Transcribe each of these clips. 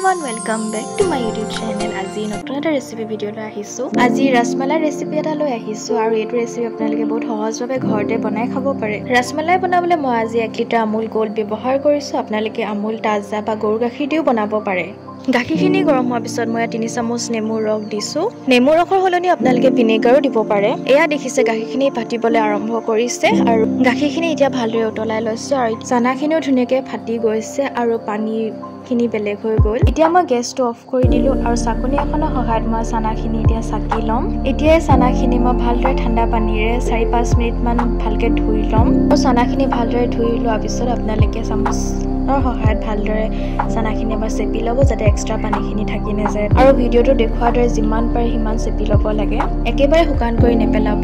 everyone, welcome back to my YouTube channel. আজি নতুন এটা ৰেচিপি ভিডিও লৈ আহিছো। আজি ৰসমালাই ৰেচিপি এটা লৈ আহিছো আৰু এই ৰেচিপি আপোনালোকে বহুত সহজভাৱে ঘৰতে বনাই খাব পাৰে। ৰসমালাই বনাবলৈ মই আজি 1 লিটাৰ আমুল গোল্ড ব্যৱহাৰ কৰিছো। আপোনালোকে আমুল তাজা বা গৰু গাখীৰ দিও বনাব পাৰে। গাখীৰখিনি গৰম হোৱাৰ পিছত মই 3 চামুচ নেমুৰ ৰস দিছো। নেমুৰ ৰসৰ হলনি আপোনালোকে ভিনেগাৰো দিব পাৰে। এয়া দেখিছে গাখীৰখিনি ফাটিবলৈ আৰম্ভ কৰিছে আৰু গাখীৰখিনি এতিয়া ভালদৰে উতলাই লৈছো আৰু চানাখিনিও ধুনীয়াকৈ ফাটি গৈছে আৰু পানী খিনি বেলেগ হৈ গ'ল। এতিয়া মই গেছটো অফ কৰি দিলো আৰু চাকনি এখনৰ সহায়ত মই চানাখিনি এতিয়া চাকি লম। এতিয়া চানাখিনি মই ভালদৰে ঠাণ্ডা পানীৰে 4-5 মিনিট মান ভালকৈ ধুই লম। আৰু চানাখিনি ভালদৰে ধুই লোৱাৰ পিছত আপোনালোকে চামুচৰ সহায়ত ভালদৰে চানাখিনি এবাৰ চেপি ল'ব যাতে এক্সট্ৰা পানীখিনি থাকি নাযায়। আৰু ভিডিঅ'টো দেখুৱাৰ দৰে যিমান পাৰে সিমান চেপি ল'ব লাগে, একেবাৰে শুকান কৰি নেপেলাব।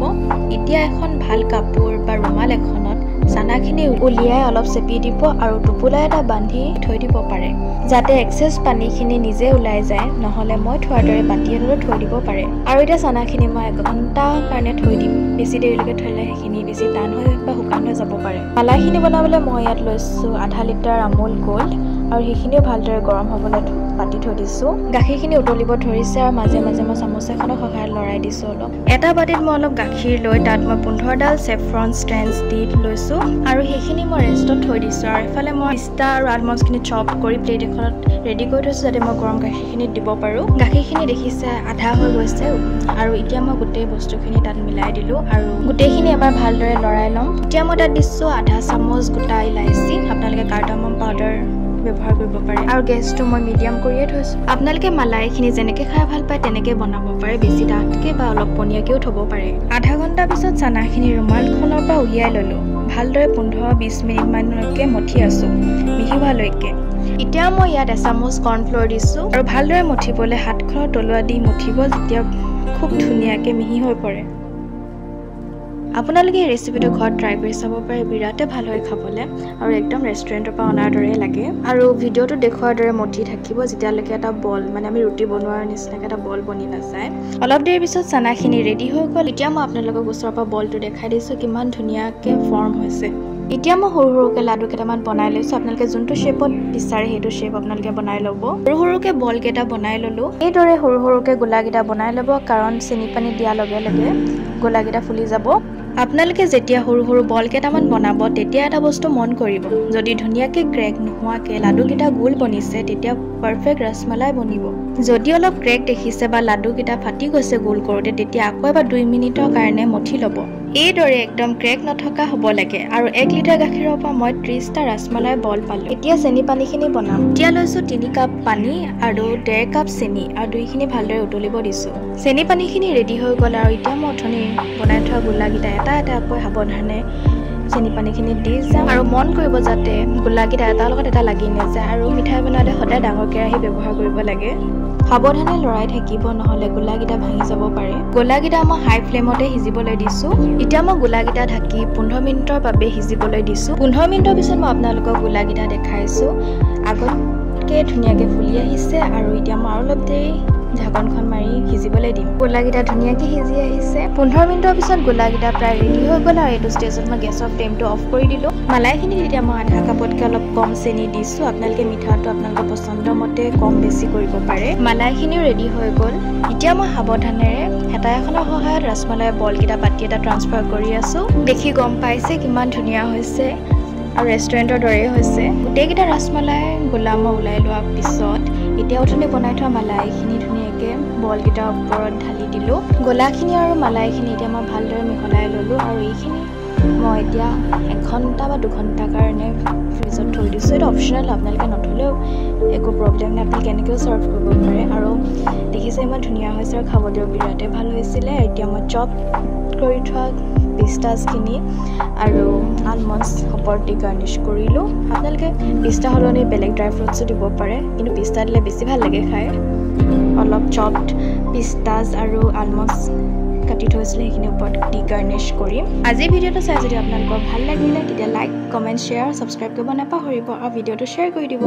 এতিয়া এখন ভাল কাপোৰ বা ৰুমাল এখনত চানাখিনি উলিয়াই অলপ চেপি দিব আৰু টোপোলা এটা বান্ধি থৈ দিব পাৰে যাতে এক্সেছ পানীখিনি নিজে ওলাই যায়, নহ'লে মই থোৱাৰ দৰে বাতি এটাত থৈ দিব পাৰে। আৰু এতিয়া চানাখিনি মই 1 ঘণ্টাৰ কাৰণে থৈ দিম। বেছি দেৰিলৈকে থ'লে সেইখিনি বেছি টান হৈ বা শুকান হৈ যাব পাৰে। মালাইখিনি বনাবলৈ মই ইয়াত লৈছোঁ 1/2 লিটাৰ আমুল গোল্ড আৰু সেইখিনিও ভালদৰে গৰম হ'বলৈ পাতি থৈ দিছোঁ। গাখীৰখিনি উতলিব ধৰিছে আৰু মাজে মাজে মই চামুচ এখনৰ সহায়ত লৰাই দিছোঁ অলপ। এটা বাতিত মই অলপ গাখীৰ লৈ তাত মই 15ডাল চেফ্ৰন ষ্ট্ৰেণ্ডছ দি লৈছোঁ আৰু সেইখিনি মই ৰেষ্টত থৈ দিছোঁ। আৰু এফালে মই পিস্তা আৰু আলমণ্ডখিনি চপ কৰি প্লেট এখনত ৰেডি কৰি থৈছোঁ যাতে মই গৰম গাখীৰখিনিত দিব পাৰোঁ। গাখীৰখিনি দেখিছে আধা হৈ গৈছে আৰু এতিয়া মই গোটেই বস্তুখিনি তাত মিলাই দিলোঁ আৰু গোটেইখিনি এবাৰ ভালদৰে লৰাই ল'ম। এতিয়া মই তাত দিছোঁ আধা চামুচ গোটা ইলাইচি, আপোনালোকে কাৰ্ডামম পাউডাৰ ব্যৱহাৰ কৰিব পাৰে আৰু গেছটো মই মিডিয়াম কৰিয়ে থৈছোঁ। আপোনালোকে মালাইখিনি যেনেকৈ খাই ভাল পায় তেনেকৈ বনাব পাৰে, বেছি ডাঠকৈ বা অলপ পনীয়াকৈও থ'ব পাৰে। আধা ঘণ্টাৰ পিছত চানাখিনি ৰুমালখনৰ পৰা উলিয়াই ল'লোঁ। ভালদৰে 15-20 মিনিটমানলৈকে মঠি আছোঁ মিহি হোৱালৈকে। এতিয়া মই ইয়াত 1 চামুচ কৰ্ণফ্ল'ৰ দিছোঁ আৰু ভালদৰে মঠিবলৈ হাতখনৰ তলুৱা দি মঠিব যেতিয়া খুব ধুনীয়াকৈ মিহি হৈ পৰে। আপোনালোকে এই ৰেচিপিটো ঘৰত ট্ৰাই কৰি চাব পাৰে, বিৰাটে ভাল হয় খাবলৈ আৰু একদম ৰেষ্টুৰেণ্টৰ পৰা অনাৰ দৰে লাগে। আৰু ভিডিঅ'টো দেখুৱাৰ দৰে মঠি থাকিব যেতিয়ালৈকে এটা বল, মানে আমি ৰুটি বনোৱাৰ নিচিনাকৈ এটা বল বনি নাযায়। অলপ দেৰিৰ পিছত চানাখিনি ৰেডি হৈ গ'ল। এতিয়া মই আপোনালোকক ওচৰৰ পৰা বলটো দেখাই দিছোঁ কিমান ধুনীয়াকৈ ফৰ্ম হৈছে। এতিয়া মই সৰু সৰুকৈ লাডু কেইটামান বনাই লৈছোঁ। আপোনালোকে যোনটো শ্বেপত বিচাৰে সেইটো শ্বেপ আপোনালোকে বনাই ল'ব। সৰু সৰুকৈ বল কেইটা বনাই ল'লোঁ। এইদৰে সৰু সৰুকৈ গোলাকেইটা বনাই ল'ব, কাৰণ চেনি পানী দিয়াৰ লগে লগে গোলাকেইটা ফুলি যাব। আপোনালোকে যেতিয়া সৰু সৰু বল কেইটামান বনাব তেতিয়া এটা বস্তু মন কৰিব, যদি ধুনীয়াকৈ ক্ৰেক নোহোৱাকৈ লাডুকেইটা গোল বনিছে তেতিয়া পাৰফেক্ট ৰসমালাই বনিব। যদি অলপ ক্ৰেক দেখিছে বা লাডুকেইটা ফাটি গৈছে গোল কৰোঁতে তেতিয়া আকৌ এবাৰ 2 মিনিটৰ কাৰণে মঠি ল'ব। এইদৰে একদম ক্ৰেক নথকা হ'ব লাগে। আৰু 1 লিটাৰ গাখীৰৰ পৰা মই 30টা ৰসমালাই বল পালোঁ। এতিয়া চেনি পানীখিনি বনাম। এতিয়া লৈছোঁ 3 কাপ পানী আৰু 1.5 কাপ চেনি আৰু দুইখিনি ভালদৰে উতলিব দিছোঁ। চেনি পানীখিনি ৰেডি হৈ গ'ল আৰু এতিয়া মই অথনি বনাই থোৱা গোলাকেইটা এটা এটাকৈ সাৱধানে চেনি পানীখিনি দি যাম আৰু মন কৰিব যাতে গোলাকেইটা এটাৰ লগত এটা লাগি নাযায়। আৰু মিঠাই বনালে সদায় ডাঙৰ কেৰাহী ব্যৱহাৰ কৰিব লাগে। সাৱধানে লৰাই থাকিব, নহ'লে গোলাকেইটা ভাঙি যাব পাৰে। গোলাকেইটা মই হাই ফ্লেমতে সিজিবলৈ দিছোঁ। এতিয়া মই গোলাকেইটা ঢাকি 15 মিনিটৰ বাবে সিজিবলৈ দিছোঁ। 15 মিনিটৰ পিছত মই আপোনালোকক গোলাকেইটা দেখাইছোঁ। আগতকৈ ধুনীয়াকৈ ফুলি আহিছে আৰু এতিয়া মই আৰু অলপ দেৰি ঢাকনখন মাৰি সিজিবলৈ দিম। গোলাকেইটা ধুনীয়াকৈ সিজি আহিছে। 15 মিনিটৰ পিছত গোলাকেইটা প্ৰায় ৰেডি হৈ গ'ল আৰু এইটো ষ্টেজত মই গেছৰ ফ্লেমটো অফ কৰি দিলোঁ। মালাইখিনিত এতিয়া মই আধা কাপতকৈ অলপ কম চেনি দিছোঁ। আপোনালোকে মিঠাটো আপোনালোকৰ পচন্দৰ মতে কম বেছি কৰিব পাৰে। মালাইখিনিও ৰেডি হৈ গ'ল। এতিয়া মই সাৱধানেৰে হেতা এখনৰ সহায়ত ৰসমালাই বলকেইটা বাতি এটা ট্ৰান্সফাৰ কৰি আছোঁ। দেখি গম পাইছে কিমান ধুনীয়া হৈছে আৰু ৰেষ্টুৰেণ্টৰ দৰেই হৈছে। গোটেইকেইটা ৰসমালাই গোলা মই ওলাই লোৱাৰ পিছত এতিয়া অথনি বনাই থোৱা মালাইখিনি ধুনীয়াকৈ বলকেইটাৰ ওপৰত ঢালি দিলোঁ। গোলাখিনি আৰু মালাইখিনি এতিয়া মই ভালদৰে মিহলাই ল'লোঁ আৰু এইখিনি মই এতিয়া 1 ঘণ্টা বা 2 ঘণ্টাৰ কাৰণে ফ্ৰিজত থৈ দিছোঁ। এইটো অপশ্যনেল, আপোনালোকে নথ'লেও একো প্ৰব্লেম নাই, আপোনালোকে এনেকৈও ছাৰ্ভ কৰিব পাৰে। আৰু দেখিছে ইমান ধুনীয়া হৈছে আৰু খাবলৈও বিৰাটেই ভাল হৈছিলে। এতিয়া মই চপ কৰি থোৱা পিষ্টাছখিনি আৰু আলমণ্ডছ ওপৰত দি গাৰ্নিছ কৰিলোঁ। আপোনালোকে পিষ্টা সলনি বেলেগ ড্ৰাই ফ্ৰুটছো দিব পাৰে, কিন্তু পিষ্টা দিলে বেছি ভাল লাগে খাই। অলপ চপড পিষ্টাছ আৰু আলমণ্ডছ কাটি থৈছিলে সেইখিনি ওপৰত দি গাৰ্নিছ কৰিম। আজিৰ ভিডিঅ'টো চাই যদি আপোনালোকৰ ভাল লাগিলে তেতিয়া লাইক, কমেণ্ট, শ্বেয়াৰ, ছাবস্ক্ৰাইব কৰিব নাপাহৰিব আৰু ভিডিঅ'টো শ্বেয়াৰ কৰি দিব।